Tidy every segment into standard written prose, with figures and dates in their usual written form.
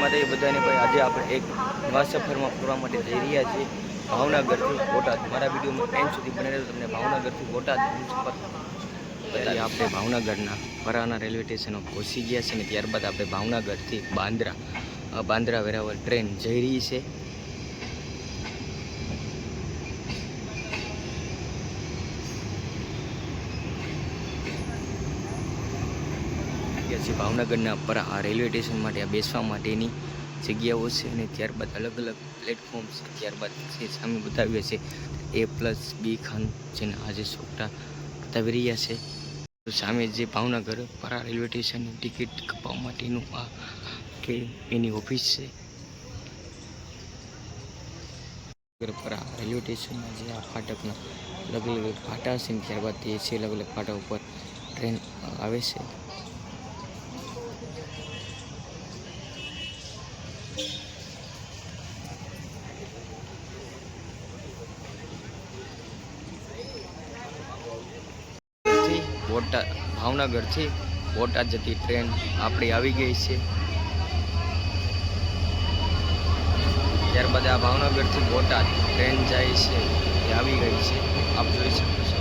માતાજી બધાને ભાઈ આજે આપણે એક નવા સફરમાં ફરવા માટે જઈ રહ્યા છીએ ભાવનગરથી બોટાદ। મારા વિડીયોમાં એન્ડ સુધી બને રહેજો, તમને ભાવનગરથી બોટાદ સફર બતાવીએ। આપણે ભાવનગરના પરાના રેલવે સ્ટેશન પહોંચી ગયા છે ને ત્યારબાદ આપણે ભાવનગરથી બાંદ્રા વેરાવળ ટ્રેન જઈ રહી છે। ભાવનગરના પરા રેલવે સ્ટેશન માટે આ બેસવા માટેની જગ્યાઓ છે અને ત્યારબાદ અલગ અલગ પ્લેટફોર્મ છે। ત્યારબાદ સામે બતાવીએ છીએ A+B ખાન જેને આજે સોટા બતાવી રહ્યા છે। સામે જે ભાવનગર પરા રેલવે સ્ટેશનની ટિકિટ કપાવવા માટેનું આ કે એની ઓફિસ છે। પરા રેલવે સ્ટેશનના જે આ ફાટકના અલગ અલગ ફાટા છે ત્યારબાદ તે છે અલગ અલગ ફાટા ઉપર ટ્રેન આવે છે। બોટાદ ભાવનગરથી બોટાદ જતી ટ્રેન આપણી આવી ગઈ છે। ત્યારબાદ આ ભાવનગરથી બોટાદ ટ્રેન જાય છે એ આવી ગઈ છે, આપ જોઈ શકો છો।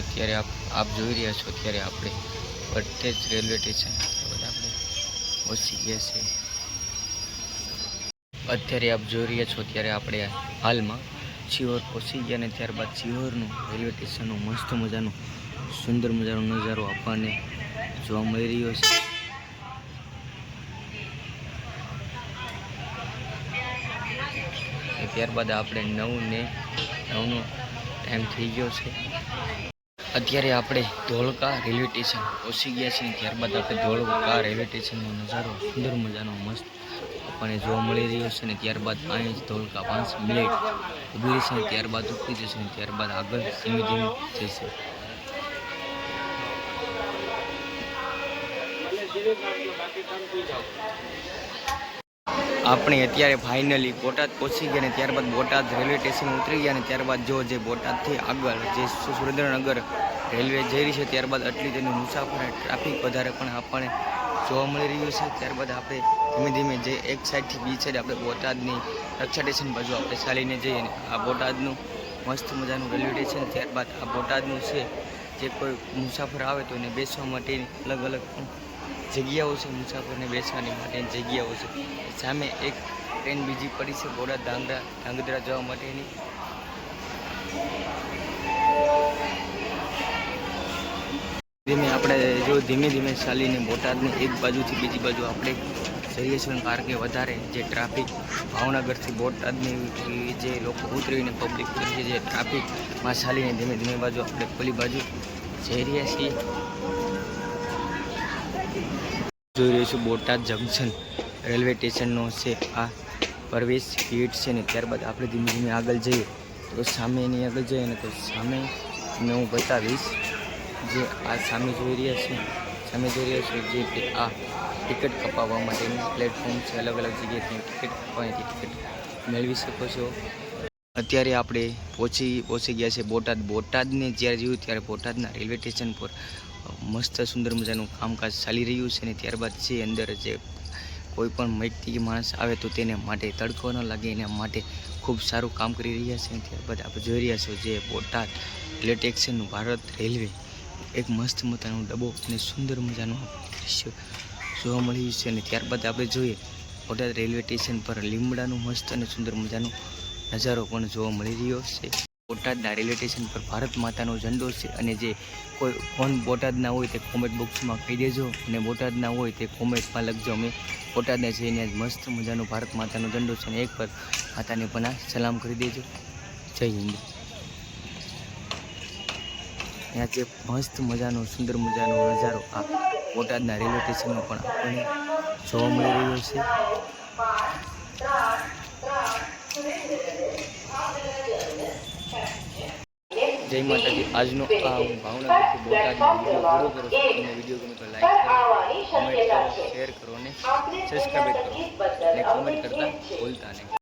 અત્યારે આપ જોઈ રહ્યા છો અત્યારે આપણે બટેજ રેલવે સ્ટેશન આપણે પહોંચી ગયા છે। અત્યારે આપ જોઈ રહ્યા છો અત્યારે આપણે હાલમાં સિહોર પહોંચી ગયા અને ત્યારબાદ સિહોરનું રેલવે સ્ટેશનનું મસ્ત મજાનું સુંદર મજાનો નજારો આપણને જોવા મળી રહ્યો છે। ત્યારબાદ આપણે 9:09નો ટાઈમ થઈ ગયો છે। અત્યારે આપણે ધોળકા રેલવે સ્ટેશન પહોંચી ગયા છીએ। ત્યારબાદ આપણે ધોળકા રેલવે સ્ટેશનનો નજારો સુંદર મજાનો મસ્ત આપણને જોવા મળી રહ્યો છે અને ત્યારબાદ અહીં જ ધોળકા 5 મિનિટ ઊભી રહેશે અને ત્યારબાદ ઉતરી જશે અને ત્યારબાદ આગળ ધીમે ધીમે જશે। આપણે અત્યારે ફાઇનલી બોટાદ પહોંચી ગયા અને ત્યારબાદ બોટાદ રેલવે સ્ટેશન ઉતરી ગયા અને ત્યારબાદ જે બોટાદથી આગળ જે સુરેન્દ્રનગર રેલવે જઈ રહી છે ત્યારબાદ આટલી તેની મુસાફરી ટ્રાફિક વધારે પણ આપણને જોવા મળી રહ્યું છે। ત્યારબાદ આપણે ધીમે ધીમે જે એક સાઈડથી બીજી સાઈડ આપણે બોટાદની રક્ષા સ્ટેશન બાજુ આપણે ચાલીને જઈએ અને આ બોટાદનું મસ્ત મજાનું રેલવે સ્ટેશન। ત્યારબાદ આ બોટાદનું છે જે કોઈ મુસાફર આવે તો એને બેસવા માટેની અલગ અલગ જગ્યાઓ છે, મુસાફરને બેસવાની માટેની જગ્યાઓ છે। સામે એક ટ્રેન બીજી પડી છે બોટાદ ધાંગધ્રા જવા માટેની। ધીમે ધીમે ચાલીને બોટાદની એક બાજુથી બીજી બાજુ આપણે જઈએ છીએ કારણ કે વધારે જે ટ્રાફિક ભાવનગરથી બોટાદની જે લોકો ઉતરીને પબ્લિક ઉતરી જે ટ્રાફિકમાં ચાલીને ધીમે ધીમે બાજુ આપણે પેલી બાજુ જઈ રહ્યા છીએ। જોઈ રહ્યું છું બોટાદ જંકશન રેલવે સ્ટેશનનો છે આ પ્રવેશ ગેટ છે ને ત્યારબાદ આપણે ધીમે ધીમે આગળ જઈએ તો સામેની આગળ જઈએ ને તો સામે હું બતાવીશ જે આ સામે જોઈ રહ્યા છે જે આ ટિકિટ કપાવવા માટેનું પ્લેટફોર્મ છે। અલગ અલગ જગ્યાએથી ટિકિટ કપાવવાની ટિકિટ મેળવી શકો છો। અત્યારે આપણે પહોંચી ગયા છે બોટાદને જ્યારે જોયું ત્યારે બોટાદના રેલવે સ્ટેશન પર મસ્ત સુંદર મજાનું કામકાજ ચાલી રહ્યું છે અને ત્યારબાદ છે અંદર જે કોઈ પણ વ્યક્તિ માણસ આવે તો તેને માટે તડકો ન લાગે એના માટે ખૂબ સારું કામ કરી રહ્યા છે। ત્યારબાદ આપણે જોઈ રહ્યા છો જે બોટાદ રેલવે સ્ટેશનનું ભારત રેલવે એક મસ્ત મજાનો ડબ્બો અને સુંદર મજાનું દૃશ્ય જોવા મળ્યું છે અને ત્યારબાદ આપણે જોઈએ બોટાદ રેલવે સ્ટેશન પર લીમડાનું મસ્ત અને સુંદર મજાનો નજારો પણ જોવા મળી રહ્યો છે। બોટાદના રેલવે સ્ટેશન પર ભારત માતાનો ઝંડો છે અને જે કોણ બોટાદના હોય તે કોમેન્ટ બોક્સમાં કહી દેજો અને બોટાદના હોય તે કોમેન્ટમાં લખજો। અમે બોટાદને જઈને મસ્ત મજાનો ભારત માતાનો ઝંડો છે અને એક પર માતાને પણ સલામ કરી દેજો। જય હિન્દ। ત્યાં જે મસ્ત મજાનો સુંદર મજાનો નજારો આ બોટાદના રેલવે સ્ટેશનનો પણ આપણને જોવા મળી રહ્યો છે। જય માતાજી। આજનો આ હું ભાવનગરથી બોટાદનો વિડીયો પૂરો કરું છું। તમને વિડીયો ગમે તો લાઈક કરો, કમેન્ટ કરો, શેર કરો અને સબસ્ક્રાઈબ કરો અને કોમેન્ટ કરતા ભૂલતા નહીં.